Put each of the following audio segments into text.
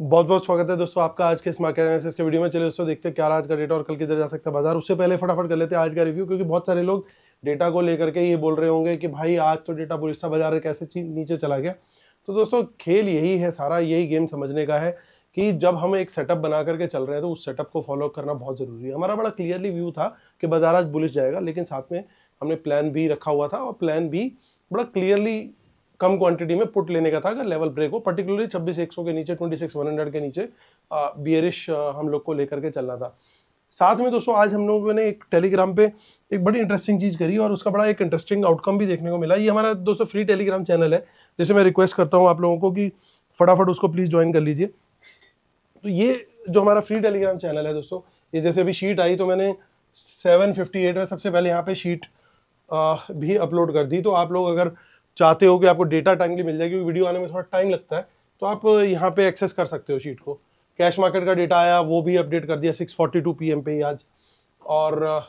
बहुत बहुत स्वागत है दोस्तों आपका आज के इस मार्केट एनालिसिस के वीडियो में। चलिए दोस्तों देखते हैं क्या आज का डेटा और कल किधर जा सकता है बाजार। उससे पहले फटाफट कर लेते हैं आज का रिव्यू, क्योंकि बहुत सारे लोग डेटा को लेकर के ये बोल रहे होंगे कि भाई आज तो डेटा बुलिश था, बाजार कैसे नीचे चला गया। तो दोस्तों खेल यही है, सारा यही गेम समझने का है कि जब हम एक सेटअप बना करके चल रहे हैं तो उस सेटअप को फॉलो करना बहुत जरूरी है। हमारा बड़ा क्लियरली व्यू था कि बाजार आज बुलिश जाएगा, लेकिन साथ में हमने प्लान भी रखा हुआ था और प्लान भी बड़ा क्लियरली कम क्वांटिटी में पुट लेने का था अगर लेवल ब्रेक हो, पर्टिकुलरली 26,100 के नीचे, 26,100 के नीचे बियरिश हम लोग को लेकर के चलना था। साथ में दोस्तों आज हम लोगों ने एक टेलीग्राम पे एक बड़ी इंटरेस्टिंग चीज करी और उसका बड़ा एक इंटरेस्टिंग आउटकम भी देखने को मिला। ये हमारा दोस्तों फ्री टेलीग्राम चैनल है, जिसे मैं रिक्वेस्ट करता हूँ आप लोगों को कि फटाफट उसको प्लीज ज्वाइन कर लीजिए। तो ये जो हमारा फ्री टेलीग्राम चैनल है दोस्तों, ये जैसे अभी शीट आई तो मैंने 758 में सबसे पहले यहाँ पे शीट भी अपलोड कर दी। तो आप लोग अगर चाहते हो कि आपको डेटा टाइमली मिल जाए, क्योंकि वीडियो आने में थोड़ा टाइम लगता है, तो आप यहाँ पे एक्सेस कर सकते हो शीट को। कैश मार्केट का डेटा आया, वो भी अपडेट कर दिया 6:42 PM पे ही आज। और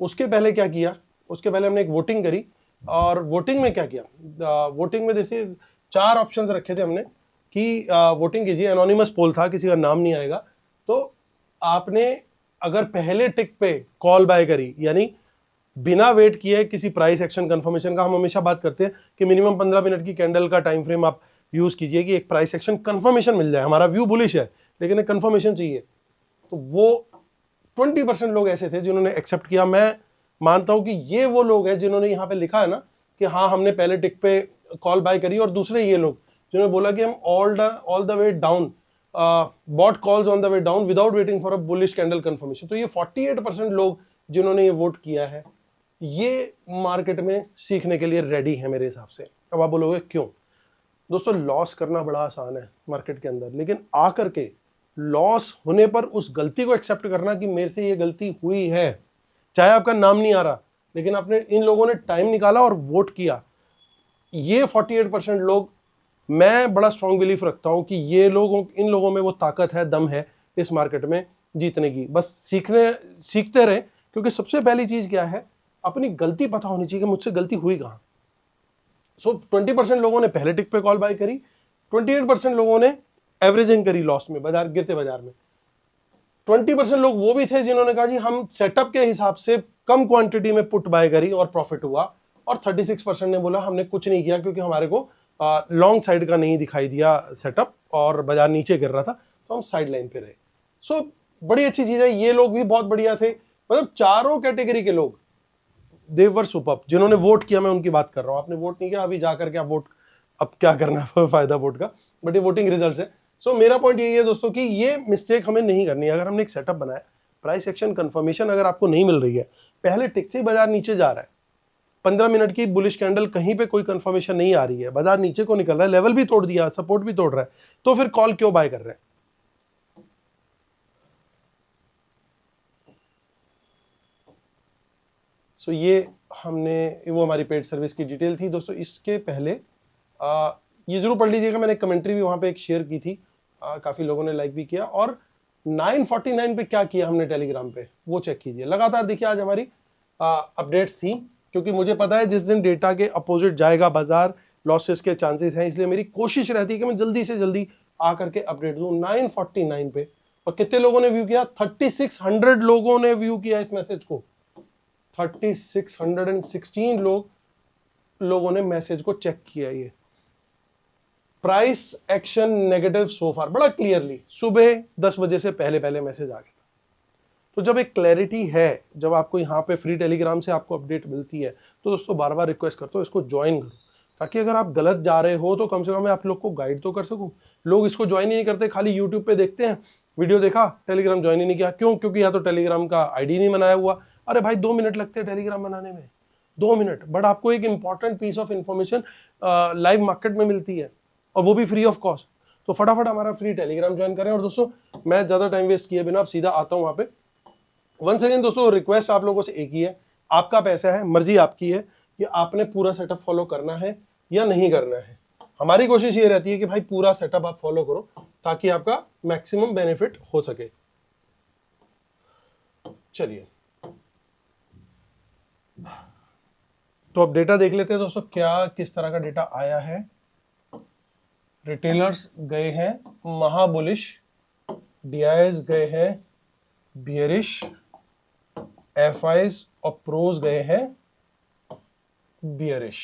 उसके पहले क्या किया, उसके पहले हमने एक वोटिंग करी। और वोटिंग में क्या किया, वोटिंग में जैसे 4 ऑप्शंस रखे थे हमने कि वोटिंग कीजिए। एनोनिमस पोल था, किसी का नाम नहीं आएगा। तो आपने अगर पहले टिक पे कॉल बाय करी, यानी बिना वेट किए किसी प्राइस एक्शन कंफर्मेशन का, हम हमेशा बात करते हैं कि मिनिमम 15 मिनट की कैंडल का टाइम फ्रेम आप यूज कीजिए कि एक प्राइस एक्शन कंफर्मेशन मिल जाए। हमारा व्यू बुलिश है लेकिन एक कंफर्मेशन चाहिए। तो वो 20% लोग ऐसे थे जिन्होंने एक्सेप्ट किया। मैं मानता हूं कि ये वो लोग हैं जिन्होंने यहाँ पे लिखा है ना कि हाँ हमने पहले टिक पे कॉल बाय करी, और दूसरे ये लोग जिन्होंने बोला कि हम all the way down bought calls on the way down without waiting for a bullish candle confirmation. तो ये 48% लोग जिन्होंने ये वोट किया है, ये मार्केट में सीखने के लिए रेडी है मेरे हिसाब से। अब आप बोलोगे क्यों? दोस्तों लॉस करना बड़ा आसान है मार्केट के अंदर, लेकिन आकर के लॉस होने पर उस गलती को एक्सेप्ट करना कि मेरे से ये गलती हुई है, चाहे आपका नाम नहीं आ रहा, लेकिन आपने इन लोगों ने टाइम निकाला और वोट किया। ये 48% लोग, मैं बड़ा स्ट्रॉन्ग बिलीफ रखता हूं कि ये लोगों, इन लोगों में वो ताकत है, दम है इस मार्केट में जीतने की। बस सीखते रहे, क्योंकि सबसे पहली चीज क्या है, अपनी गलती पता होनी चाहिए कि मुझसे गलती हुई कहां। सो 20% लोगों ने पहले टिक पे कॉल बाय करी, 28% लोगों ने एवरेजिंग करी लॉस में, बाजार गिरते बाजार में। 20% लोग वो भी थे जिन्होंने कहा जी हम सेटअप के हिसाब से कम क्वांटिटी में पुट बाय करी और प्रॉफिट हुआ। और 36% ने बोला हमने कुछ नहीं किया क्योंकि हमारे को लॉन्ग साइड का नहीं दिखाई दिया सेटअप और बाजार नीचे गिर रहा था, तो हम साइड लाइन पे रहे। सो बड़ी अच्छी चीज है। ये लोग भी बहुत बढ़िया थे, मतलब चारों कैटेगरी के लोग दे वर सुपर्ब। जिन्होंने वोट किया, मैं उनकी बात कर रहा हूं। आपने वोट नहीं किया, अभी जाकर के आप वोट, अब क्या करना है फायदा वोट का, बट ये वोटिंग रिजल्ट है। सो मेरा पॉइंट यही है दोस्तों कि ये मिस्टेक हमें नहीं करनी है। अगर हमने एक सेटअप बनाया, प्राइस एक्शन कंफर्मेशन अगर आपको नहीं मिल रही है, पहले टिक से बाजार नीचे जा रहा है, 15 मिनट की बुलिश कैंडल, कहीं पे कोई कंफर्मेशन नहीं आ रही है, बाजार नीचे को निकल रहा है, लेवल भी तोड़ दिया, सपोर्ट भी तोड़ रहा है, तो फिर कॉल क्यों बाय कर रहे हैं? सो ये हमने, वो हमारी पेड सर्विस की डिटेल थी दोस्तों। इसके पहले ये जरूर पढ़ लीजिएगा, मैंने कमेंट्री भी वहां पे एक शेयर की थी, काफी लोगों ने लाइक भी किया। और 949 पे क्या किया हमने टेलीग्राम पे, वो चेक कीजिए। लगातार देखिए आज हमारी अपडेट्स थी, क्योंकि मुझे पता है जिस दिन डेटा के अपोजिट जाएगा बाजार, लॉसेस के चांसेस हैं, इसलिए मेरी कोशिश रहती है कि मैं जल्दी से जल्दी आकर के अपडेट दूं। 949 पे, और कितने लोगों ने व्यू किया? 3600 लोगों ने व्यू किया इस मैसेज को। 3616 लोगों ने मैसेज को चेक किया। ये प्राइस एक्शन नेगेटिव सो फार, बड़ा क्लियरली सुबह 10 बजे से पहले पहले मैसेज आ गया था। तो जब एक क्लैरिटी है, जब आपको यहाँ पे फ्री टेलीग्राम से आपको अपडेट मिलती है, तो दोस्तों बार बार रिक्वेस्ट करता हूँ इसको ज्वाइन करो, ताकि अगर आप गलत जा रहे हो तो कम से कम मैं आप लोग को गाइड तो कर सकूं। लोग इसको ज्वाइन ही नहीं करते, खाली यूट्यूब पे देखते हैं, वीडियो देखा, टेलीग्राम ज्वाइन ही नहीं किया। क्यों? क्योंकि या तो टेलीग्राम का आईडी नहीं बनाया हुआ। अरे भाई 2 मिनट लगते हैं टेलीग्राम बनाने में, 2 मिनट, बट आपको एक important piece of information live market में मिलती है, और वो भी फ्री ऑफ कॉस्ट। तो फटाफट हमारा फ्री टेलीग्राम ज्वाइन करें। और दोस्तों मैं ज्यादा टाइम वेस्ट किए बिना अब सीधा आता हूं वहां पे। वंस अगेन दोस्तों रिक्वेस्ट आप लोगों से एक ही है, आपका पैसा है, मर्जी आपकी है कि आपने पूरा सेटअप फॉलो करना है या नहीं करना है। हमारी कोशिश ये रहती है कि भाई पूरा सेटअप आप फॉलो करो, ताकि आपका मैक्सिमम बेनिफिट हो सके। चलिए तो अब डेटा देख लेते हैं दोस्तों, क्या किस तरह का डेटा आया है। रिटेलर्स गए हैं महाबुलिश, डीआईएस गए हैं बियरिश, एफआईज और प्रोज गए हैं बियरिश।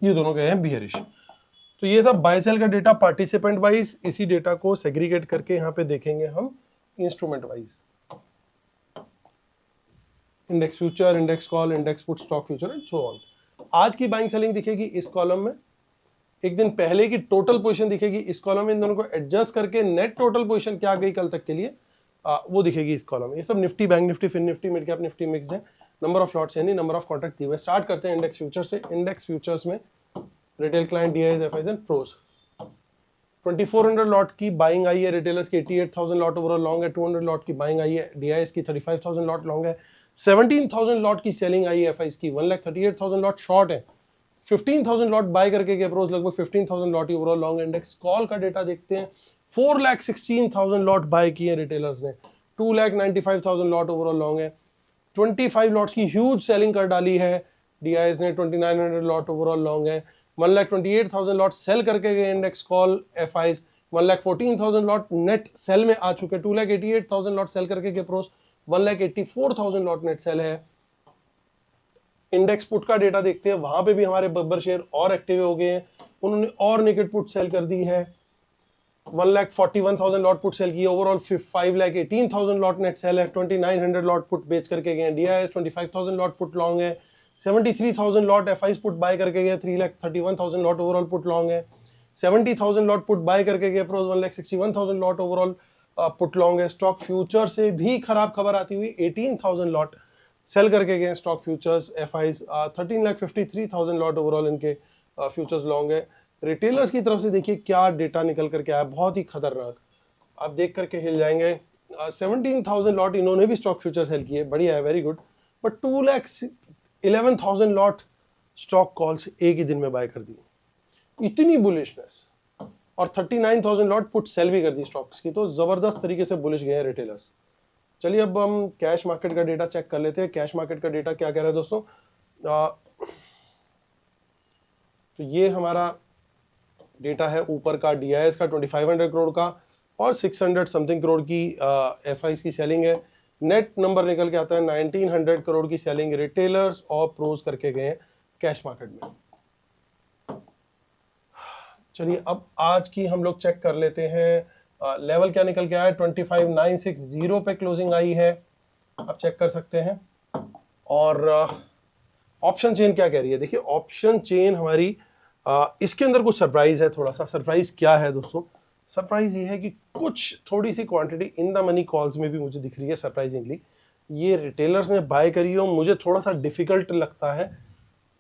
ये दोनों गए हैं बियरिश। तो ये था बाय सेल का डेटा पार्टिसिपेंट वाइज। इसी डेटा को सेग्रीगेट करके यहां पे देखेंगे हम instrument wise, index future, index call, index put, stock future and so on. आज की बाइंग सेलिंग दिखेगी इस कॉलम में, एक दिन पहले की टोटल पोजीशन दिखेगी इस कॉलम में। इन दोनों को एडजस्ट करके नेट टोटल पोजीशन क्या गई कल तक के लिए वो दिखेगी इस कॉलम में। ये सब Nifty, bank Nifty, fin Nifty, mid cap Nifty mix है। नंबर ऑफ लॉट्स यानी नंबर ऑफ कॉन्ट्रैक्ट दिए हुए। स्टार्ट करते हैं इंडेक्स फ्यूचर से। इंडेक्स फ्यूचर्स में retail client, DIIs, FIIs and pros. 2400 lot की बाइंग आई है रिटेलर्स की, 88,000 लॉट ओवरऑल लॉन्ग है, 200 लॉट की बाइंग आई है डीआईएस की, 35,000 लॉट लॉन्ग है, 17,000 लॉट की सेलिंग आई है एफआईज की, 1,38,000 लॉट शॉर्ट है, 15,000 लॉट बाय करके गए प्रोज, लगभग 15,000 lot he overall long. Index call का डेटा देखते हैं, 4,16,000 लॉट बाय किए रिटेलर्स ने, 2,95,000 लॉट ओवरऑल लॉन्ग है, 25 लॉट्स की ह्यूज सेलिंग कर डाली है डीआईएस ने, 2,900 लॉट ओवरऑल लॉन्ग है, 1,28,000 लॉट सेल करके गए index call FIIs, 1,14,000 lot net cell में आ चुके, 2,88,000 लॉट सेल करके गए प्रोज, 1,84,000 लॉट नेट सेल है। इंडेक्स पुट का डेटा देखते हैं, वहां पे भी हमारे बब्बर शेयर और एक्टिव हो गए हैं, उन्होंने और नेकेड पुट सेल कर दी है, 1,41,000 लॉट पुट सेल की, ओवरऑल 5,18,000 लॉट नेट सेल है, 2,900 लॉट पुट बेच करके गए, डीआईएस 25,000 लॉट पुट लॉन्ग है, 73,000 लॉट एफआईज पुट बाय करके गए, 3,31,000 लॉट ओवरऑल पुट लॉन्ग है, 70,000 लॉट पुट बाय करके गए pros, 1,61,000 lot overall put long है। स्टॉक फ्यूचर से भी खराब खबर आती हुई 18,000 लॉट सेल करके गए stock futures FIIs, 13,53,000 lot overall इनके फ्यूचर्स लॉन्ग है। रिटेलर्स की तरफ से देखिए क्या डेटा निकल करके आया, बहुत ही खतरनाक, आप देख करके हिल जाएंगे। 17,000 लॉट इन्होंने भी स्टॉक फ्यूचर सेल किए, बढ़िया है, very good, but 2,11,000 lot stock calls एक ही दिन में बाय कर दी, इतनी बुलिशनेस, और 39,000 लॉट पुट सेल भी कर दी स्टॉक्स की, तो जबरदस्त तरीके से बुलिश गए रिटेलर्स। चलिए अब हम कैश मार्केट का डेटा चेक कर लेते हैं। कैश मार्केट का डेटा क्या कह रहा है दोस्तों, तो ये हमारा डेटा है ऊपर का, डीआईएस का 2,500 करोड़ का और 600 समथिंग करोड़ की एफआईज की सेलिंग है। नेट नंबर निकल के आता है 1,900 करोड़ की सेलिंग रिटेलर्स और प्रोज करके गए हैं कैश मार्केट में। चलिए अब आज की हम लोग चेक कर लेते हैं, लेवल क्या निकल के आया है, 25,960 पे क्लोजिंग आई है, आप चेक कर सकते हैं। और ऑप्शन चेन क्या कह रही है, देखिए ऑप्शन चेन हमारी इसके अंदर कुछ सरप्राइज है, थोड़ा सा सरप्राइज क्या है दोस्तों, सरप्राइज ये है कि कुछ थोड़ी सी quantity in the money calls में भी मुझे दिख रही है सरप्राइजिंगली, ये रिटेलर्स ने बाय करी हो, मुझे थोड़ा सा डिफिकल्ट लगता है,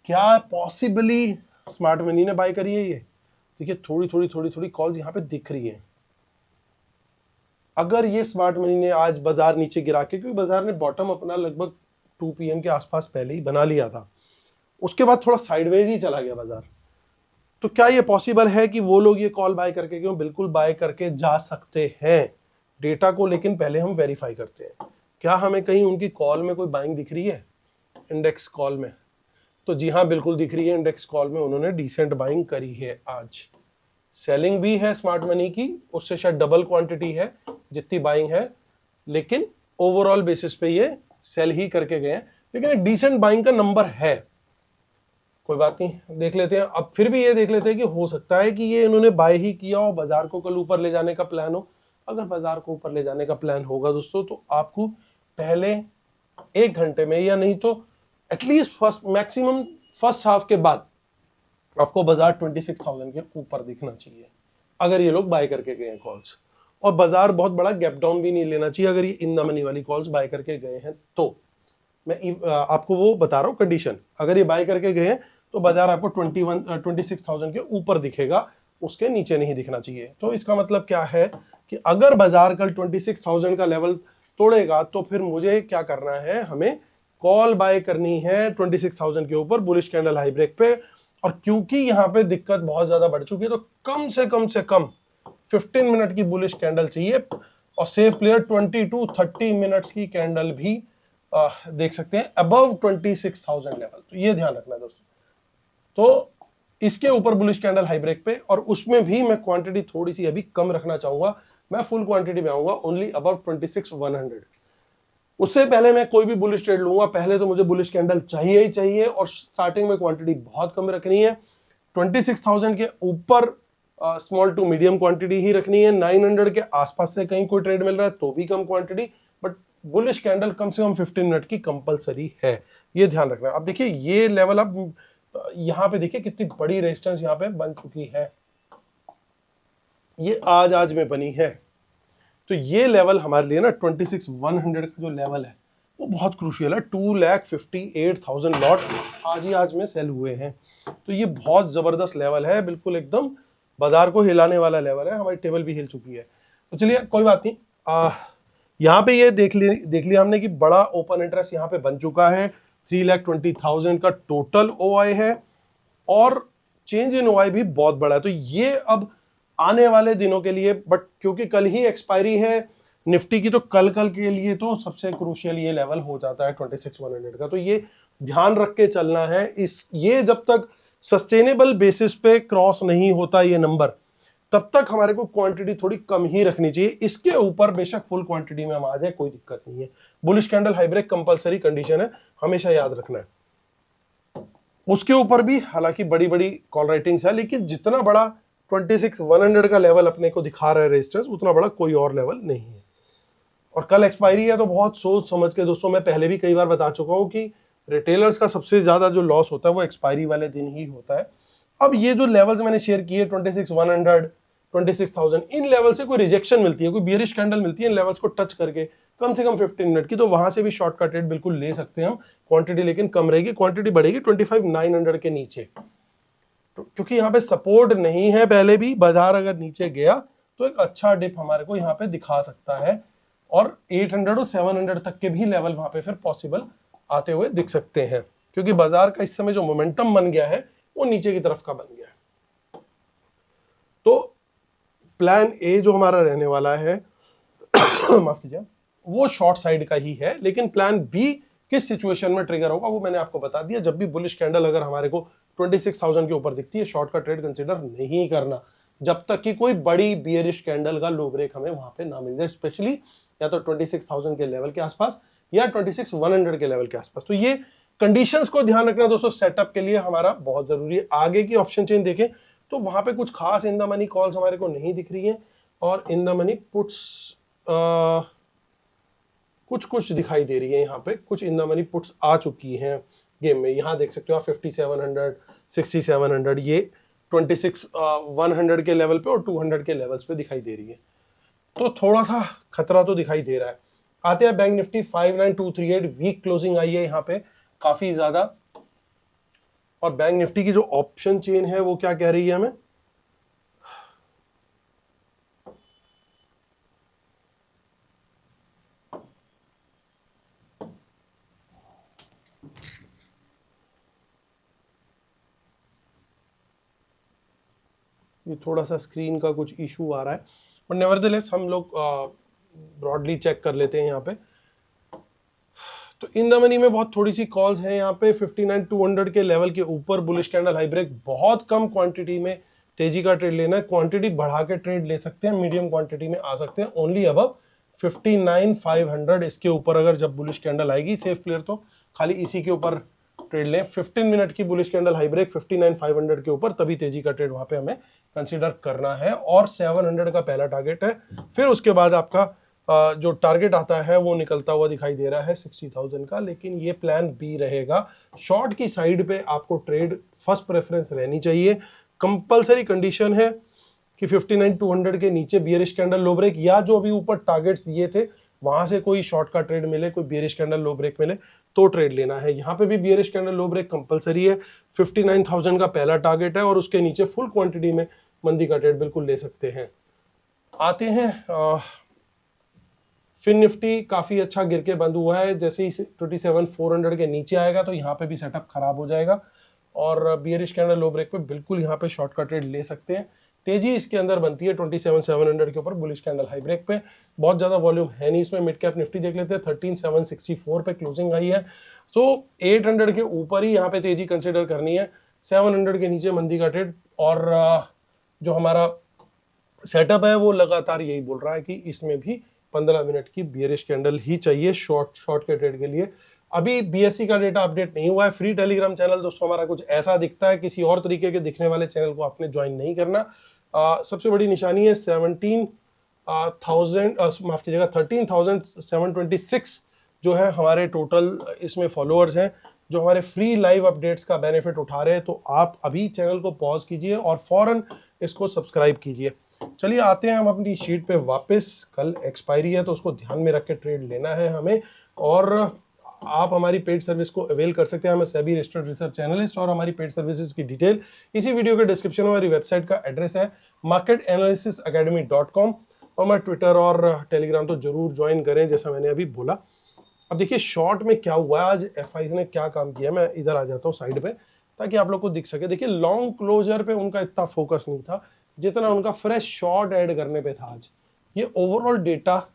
क्या पॉसिबली स्मार्ट मनी ने बाय करी है ये, देखिए थोड़ी कॉल्स यहाँ पे दिख रही है। अगर ये स्मार्ट मनी ने आज बाजार नीचे गिरा के, क्योंकि बाजार ने बॉटम अपना लगभग 2 PM के आसपास पहले ही बना लिया था, उसके बाद थोड़ा साइडवेज ही चला गया बाजार, तो क्या ये पॉसिबल है कि वो लोग ये कॉल बाय करके, क्यों बिल्कुल बाय करके जा सकते हैं डेटा को, लेकिन पहले हम वेरीफाई करते हैं क्या हमें कहीं उनकी कॉल में कोई बाइंग दिख रही है इंडेक्स कॉल में, तो जी हाँ बिल्कुल दिख रही है, इंडेक्स कॉल में उन्होंने डिसेंट बाइंग करी है आज, सेलिंग भी है स्मार्ट मनी की, उससे शायद डबल क्वांटिटी है जितनी बाइंग है, लेकिन ओवरऑल बेसिस पे ये सेल ही करके गए हैं, लेकिन एक डिसेंट बाइंग का नंबर है, कोई बात नहीं, देख लेते हैं। अब फिर भी ये देख लेते हैं कि हो सकता है कि ये इन्होंने बाय ही किया और बाजार को कल ऊपर ले जाने का प्लान हो। अगर बाजार को ऊपर ले जाने का प्लान होगा दोस्तों, तो आपको पहले 1 घंटे में, या नहीं तो एटलीस्ट मैक्सिमम फर्स्ट हाफ के बाद आपको बाजार 26,000 के ऊपर दिखना चाहिए, अगर ये लोग बाय करके गए हैं कॉल्स, और बाजार बहुत बड़ा गैप डाउन भी नहीं लेना चाहिए अगर ये इन द मनी वाली कॉल्स बाय करके गए हैं। तो मैं आपको वो बता रहा हूँ कंडीशन, अगर ये बाय करके गए हैं तो बाजार आपको 26,000 के ऊपर दिखेगा, उसके नीचे नहीं दिखना चाहिए। तो इसका मतलब क्या है कि अगर बाजार कल 26,000 का लेवल तोड़ेगा, तो फिर मुझे क्या करना है, हमें कॉल बाय करनी है 26,000 के ऊपर बुलिश कैंडल हाई ब्रेक पे, और क्योंकि यहाँ पे दिक्कत बहुत ज्यादा बढ़ चुकी है, तो कम से कम 15 मिनट की बुलिश कैंडल चाहिए, और सेफ प्लेयर 20 to 30 मिनट्स की कैंडल भी देख सकते हैं अबव 26,000 लेवल, तो ये ध्यान रखना दोस्तों। तो इसके ऊपर बुलिश कैंडल हाई ब्रेक पे, और उसमें भी मैं क्वांटिटी थोड़ी सी अभी कम रखना चाहूंगा, मैं फुल क्वांटिटी में आऊंगा ओनली अबव 26,100। उससे पहले मैं कोई भी बुलिश ट्रेड लूंगा, पहले तो मुझे बुलिश कैंडल चाहिए ही चाहिए, और स्टार्टिंग में क्वांटिटी बहुत कम रखनी है। 26,000 के ऊपर स्मॉल टू मीडियम क्वांटिटी ही रखनी है। 900 के आसपास से कहीं कोई ट्रेड मिल रहा है तो भी कम क्वांटिटी, बट बुलिश कैंडल कम से कम 15 मिनट की कंपलसरी है, ये ध्यान रखना। अब देखिए ये लेवल, अब यहां पे देखिए कितनी बड़ी रेजिस्टेंस यहां पे बन चुकी है, ये आज में बनी है। तो ये लेवल हमारे लिए ना 26,100 का जो लेवल है वो बहुत क्रूशियल है। 2,58,000 लॉट आज में सेल हुए हैं, तो ये बहुत जबरदस्त लेवल है, बिल्कुल एकदम बाजार को हिलाने वाला लेवल है। हमारी टेबल भी हिल चुकी है, तो चलिए कोई बात नहीं। यहाँ पे ये देख लिया हमने कि बड़ा ओपन इंटरेस्ट यहाँ पे बन चुका है। 3,20,000 का टोटल ओआई है, और चेंज इन ओआई भी बहुत बड़ा है। तो ये अब आने वाले दिनों के लिए, बट क्योंकि कल ही एक्सपायरी है निफ्टी की, तो कल के लिए तो सबसे क्रूशियल ये लेवल हो जाता है 26,100 का। तो ये ध्यान रख के चलना है। ये जब तक सस्टेनेबल बेसिस पे क्रॉस नहीं होता ये नंबर, तब तक हमारे को क्वांटिटी थोड़ी कम ही रखनी चाहिए। इसके ऊपर बेशक फुल क्वांटिटी में हम आ जाए, कोई दिक्कत नहीं है। Bullish candle high break compulsory condition है, हमेशा याद रखना है। उसके ऊपर भी हालांकि बड़ी बड़ी कॉल राइटिंग्स है, लेकिन जितना बड़ा 26,100 का लेवल अपने को दिखा रहा है रेजिस्टेंस, उतना बड़ा कोई और लेवल नहीं है। और कल एक्सपायरी है, तो बहुत सोच समझ के दोस्तों, मैं पहले भी कई बार बता चुका हूं कि रिटेलर्स का सबसे ज्यादा जो लॉस होता है वो एक्सपायरी वाले दिन ही होता है। अब ये जो लेवल्स मैंने शेयर किए 26,100, 26,000, इन लेवल से कोई रिजेक्शन मिलती है, कोई बियरिश कैंडल मिलती है इन लेवल्स को टच करके कम से कम 15 मिनट की, तो वहां से भी शॉर्ट का ट्रेड बिल्कुल ले सकते हैं हम। क्वांटिटी लेकिन कम रहेगी, क्वांटिटी बढ़ेगी 25,900 के नीचे, तो क्योंकि यहाँ पे सपोर्ट नहीं है। पहले भी बाजार अगर नीचे गया तो एक अच्छा डिप हमारे को यहाँ पे दिखा सकता है, और 800 और 700 तक के भी लेवल वहां पे फिर पॉसिबल आते हुए दिख सकते हैं, क्योंकि बाजार का इस समय जो मोमेंटम बन गया है वो नीचे की तरफ का बन गया है। तो प्लान ए जो हमारा रहने वाला है माफ कीजिए, वो शॉर्ट साइड का ही है, लेकिन प्लान बी किस सिचुएशन में ट्रिगर होगा वो मैंने आपको बता दिया। जब भी बुलिश कैंडल अगर हमारे को 26,000 के ऊपर दिखती है, शॉर्ट का ट्रेड कंसीडर नहीं करना जब तक कि कोई बड़ी बियरिश कैंडल का लो ब्रेक हमें वहां पे ना मिल जाए, स्पेशली या तो 26,000 के लेवल के आसपास या 26,100 के लेवल के आसपास। तो ये कंडीशंस को ध्यान रखना दोस्तों, सेटअप के लिए हमारा बहुत जरूरी है। आगे की ऑप्शन चेन देखें तो वहां पे कुछ खास इन द मनी कॉल्स हमारे को नहीं दिख रही है, और इन द मनी पुट्स कुछ दिखाई दे रही है। यहाँ पे कुछ इन द मनी पुट्स आ चुकी हैं गेम में, यहाँ देख सकते हो आप 5700, 6700, ये 26,100 के लेवल पे और 200 के लेवल्स पे दिखाई दे रही है, तो थोड़ा सा खतरा तो दिखाई दे रहा है। आते हैं बैंक निफ्टी 59238, वीक क्लोजिंग आई है यहाँ पे काफी ज्यादा, और बैंक निफ्टी की जो ऑप्शन चेन है वो क्या कह रही है हमें, ये थोड़ा सा स्क्रीन का कुछ इशू आ रहा है, बट नेवरदलेस हम लोग ब्रॉडली चेक कर लेते हैं यहाँ पे। तो इन द मनी में बहुत थोड़ी सी कॉल्स हैं यहाँ पे। 59,200 के लेवल के ऊपर बुलिश कैंडल हाई ब्रेक, बहुत कम क्वांटिटी में तेजी का ट्रेड लेना है, क्वांटिटी बढ़ा के ट्रेड ले सकते हैं, मीडियम क्वांटिटी में आ सकते हैं ओनली अबव 59,500। इसके ऊपर अगर जब बुलिश कैंडल आएगी, सेफ प्लेयर तो खाली इसी के ऊपर ट्रेड लें। 15 मिनट की बुलिश कैंडल हाई ब्रेक 59,500 के ऊपर, तभी तेजी का ट्रेड वहां पे हमें कंसीडर करना है, और 700 का पहला टारगेट है। फिर उसके बाद आपका जो टारगेट आता है वो निकलता हुआ दिखाई दे रहा है 60,000 का, लेकिन ये प्लान बी रहेगा। शॉर्ट की साइड पे आपको ट्रेड फर्स्ट प्रेफरेंस रहनी चाहिए। कंपलसरी कंडीशन है कि 59,200 के नीचे बियरिश कैंडल लो ब्रेक, या जो अभी ऊपर टारगेट्स दिए थे वहां से कोई शॉर्ट का ट्रेड मिले, कोई बियरिश कैंडल लो ब्रेक मिले तो ट्रेड लेना है। यहाँ पे भी बियरिश कैंडल लो ब्रेक कंपलसरी है, 59,000 का पहला टारगेट है, और उसके नीचे फुल क्वांटिटी में मंदी का ट्रेड बिल्कुल ले सकते हैं। आते हैं फिन निफ्टी, काफी अच्छा गिर के बंद हुआ है। जैसे ही 27,400 के नीचे आएगा तो यहाँ पे भी सेटअप खराब हो जाएगा, और बियरिश कैंडल लो ब्रेक पे बिल्कुल यहाँ पे शॉर्ट का ट्रेड ले सकते हैं। तेजी इसके अंदर बनती है 27,700 के ऊपर बुलिश कैंडल हाई ब्रेक पे। बहुत ज्यादा वॉल्यूम है नहीं इसमें। मिड कैप निफ्टी देख लेते हैं, 13,764 पे क्लोजिंग आई है। तो 800 के ऊपर ही यहाँ पे तेजी कंसिडर करनी है, 700 के नीचे मंदी का ट्रेड। और जो हमारा सेटअप है वो लगातार यही बोल रहा है कि इसमें भी 15 मिनट की बियरिश कैंडल ही चाहिए शॉर्ट के ट्रेड के लिए। अभी बीएससी का डेटा अपडेट नहीं हुआ है। फ्री टेलीग्राम चैनल दोस्तों हमारा कुछ ऐसा दिखता है, किसी और तरीके के दिखने वाले चैनल को आपने ज्वाइन नहीं करना। सबसे बड़ी निशानी है 17,000 माफ कीजिएगा 13,726 जो है हमारे टोटल इसमें फॉलोअर्स हैं जो हमारे फ्री लाइव अपडेट्स का बेनिफिट उठा रहे हैं। तो आप अभी चैनल को पॉज कीजिए और फौरन इसको सब्सक्राइब कीजिए। चलिए आते हैं हम अपनी शीट पे वापस। कल एक्सपायरी है तो उसको ध्यान में रख के ट्रेड लेना है हमें, और आप हमारी पेड सर्विस को अवेल कर सकते हैं। मैं सेबी रजिस्टर्ड रिसर्च एनालिस्ट, और हमारी पेड सर्विसेज की डिटेल इसी वीडियो के डिस्क्रिप्शन में हमारी वेबसाइट का एड्रेस है marketanalysisacademy.com, और मैं ट्विटर और टेलीग्राम तो जरूर ज्वाइन करें जैसा मैंने अभी बोला। अब देखिए शॉर्ट में क्या हुआ है, आज एफआईज ने क्या काम किया। मैं इधर आ जाता हूँ साइड पे ताकि आप लोग को दिख सके। देखिए लॉन्ग क्लोजर पे उनका इतना फोकस नहीं था जितना उनका फ्रेश शॉर्ट ऐड करने पे था। आज ये ओवरऑल डेटा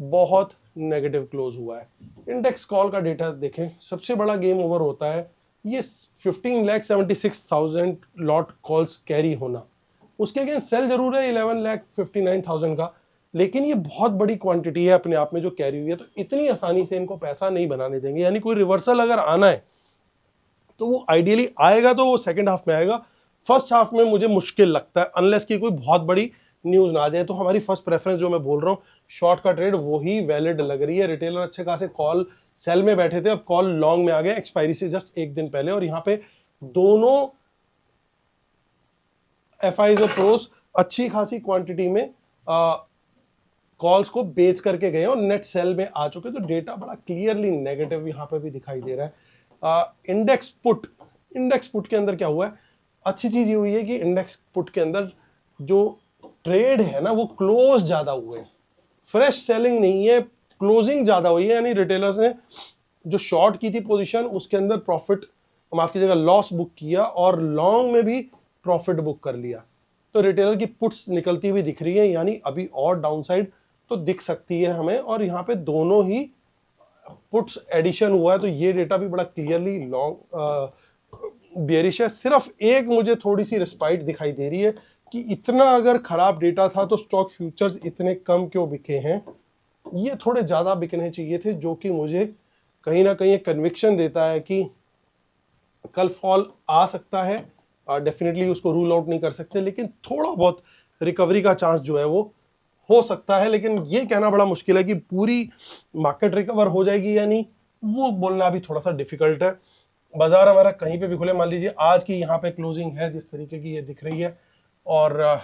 बहुत नेगेटिव क्लोज हुआ है। इंडेक्स कॉल का डेटा देखें, सबसे बड़ा गेम ओवर होता है ये 15,76,000 लॉट कॉल्स कैरी होना। उसके अगेंस्ट सेल जरूर है 11,59,000 का, लेकिन ये बहुत बड़ी क्वांटिटी है अपने आप में जो कैरी हुई है। तो इतनी आसानी से इनको पैसा नहीं बनाने देंगे। यानी कोई रिवर्सल अगर आना है तो वो आइडियली आएगा तो वो सेकंड हाफ में आएगा। फर्स्ट हाफ में मुझे मुश्किल लगता है, अनलेस की कोई बहुत बड़ी न्यूज ना आ जाए। तो हमारी फर्स्ट प्रेफरेंस जो मैं बोल रहा हूँ शॉर्ट का ट्रेड वही वैलिड लग रही है। रिटेलर अच्छे खासे कॉल सेल में बैठे थे, अब कॉल लॉन्ग में आ गए एक्सपायरी से जस्ट एक दिन पहले। और यहाँ पे दोनों एफआईज और प्रोस अच्छी खासी क्वांटिटी में कॉल्स को बेच करके गए और नेट सेल में आ चुके। तो डेटा बड़ा क्लियरली नेगेटिव यहाँ पे भी दिखाई दे रहा है। इंडेक्स पुट के अंदर क्या हुआ है, अच्छी चीज ये हुई है कि इंडेक्स पुट के अंदर जो ट्रेड है ना वो क्लोज ज्यादा हुए, फ्रेश सेलिंग नहीं है, क्लोजिंग ज्यादा हुई है। यानी रिटेलर्स ने जो शॉर्ट की थी पोजीशन उसके अंदर प्रॉफिट माफ कीजिएगा लॉस बुक किया और लॉन्ग में भी प्रॉफिट बुक कर लिया। तो रिटेलर की पुट्स निकलती हुई दिख रही है, यानी अभी और डाउनसाइड तो दिख सकती है हमें। और यहाँ पे दोनों ही पुट्स एडिशन हुआ है, तो ये डेटा भी बड़ा क्लियरली लॉन्ग बेयरिश है। सिर्फ एक मुझे थोड़ी सी रिस्पाइट दिखाई दे रही है कि इतना अगर खराब डेटा था तो स्टॉक फ्यूचर्स इतने कम क्यों बिके हैं। ये थोड़े ज्यादा बिकने चाहिए थे, जो कि मुझे कहीं ना कहीं कन्विक्शन देता है कि कल फॉल आ सकता है। डेफिनेटली उसको रूल आउट नहीं कर सकते, लेकिन थोड़ा बहुत रिकवरी का चांस जो है वो हो सकता है। लेकिन ये कहना बड़ा मुश्किल है कि पूरी मार्केट रिकवर हो जाएगी या नहीं, वो बोलना भी थोड़ा सा डिफिकल्ट है। बाजार हमारा कहीं पे भी खुले, मान लीजिए आज की यहाँ पे क्लोजिंग है जिस तरीके की ये दिख रही है, और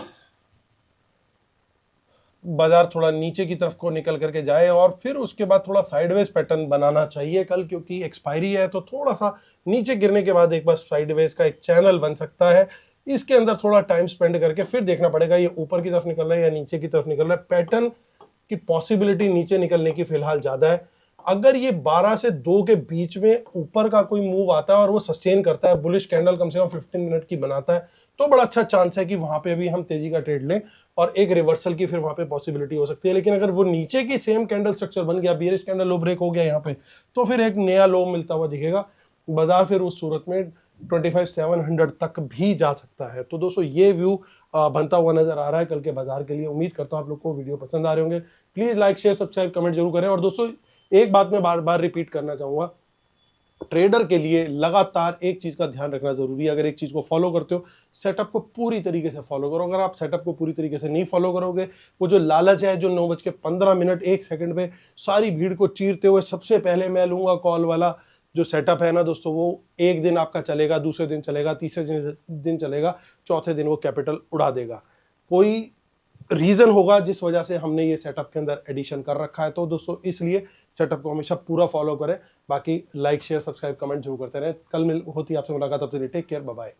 बाजार थोड़ा नीचे की तरफ को निकल करके जाए और फिर उसके बाद थोड़ा साइडवेज पैटर्न बनाना चाहिए कल, क्योंकि एक्सपायरी है। तो थोड़ा सा नीचे गिरने के बाद एक बार साइडवेज का एक चैनल बन सकता है। इसके अंदर थोड़ा टाइम स्पेंड करके फिर देखना पड़ेगा ये ऊपर की तरफ निकल रहा है या नीचे की तरफ निकल रहा है। पैटर्न की पॉसिबिलिटी नीचे निकलने की फिलहाल ज्यादा है। अगर ये 12 से 2 के बीच में ऊपर का कोई मूव आता है और वो सस्टेन करता है, बुलिश कैंडल कम से कम 15 मिनट की बनाता है, तो बड़ा अच्छा चांस है कि वहां पे भी हम तेजी का ट्रेड लें और एक रिवर्सल की फिर वहां पे पॉसिबिलिटी हो सकती है। लेकिन अगर वो नीचे की सेम कैंडल स्ट्रक्चर बन गया, बियरिश कैंडल लो ब्रेक हो गया यहाँ पे, तो फिर एक नया लो मिलता हुआ दिखेगा। बाजार फिर उस सूरत में 25,700 तक भी जा सकता है। तो दोस्तों ये व्यू बनता हुआ नजर आ रहा है कल के बाजार के लिए। उम्मीद करता हूं आप लोग को वीडियो पसंद आ रहे होंगे। Please like share subscribe comment जरूर करें। और दोस्तों एक बात मैं बार बार रिपीट करना चाहूंगा, ट्रेडर के लिए लगातार एक चीज का ध्यान रखना जरूरी है। अगर एक चीज को फॉलो करते हो, सेटअप को पूरी तरीके से फॉलो करो। अगर आप सेटअप को पूरी तरीके से नहीं फॉलो करोगे, वो जो लालच है जो 9:15 1 सेकंड पे सारी भीड़ को चीरते हुए सबसे पहले मैं लूंगा कॉल वाला जो सेटअप है ना दोस्तों, वो एक दिन आपका चलेगा, दूसरे दिन चलेगा, तीसरे दिन चलेगा, चौथे दिन वो कैपिटल उड़ा देगा। कोई रीजन होगा जिस वजह से हमने ये सेटअप के अंदर एडिशन कर रखा है। तो दोस्तों इसलिए सेटअप को हमेशा पूरा फॉलो करें। बाकी लाइक शेयर सब्सक्राइब कमेंट जरूर करते रहें। कल होती है आपसे मुलाकात, तब तक टेक केयर, बाय बाय।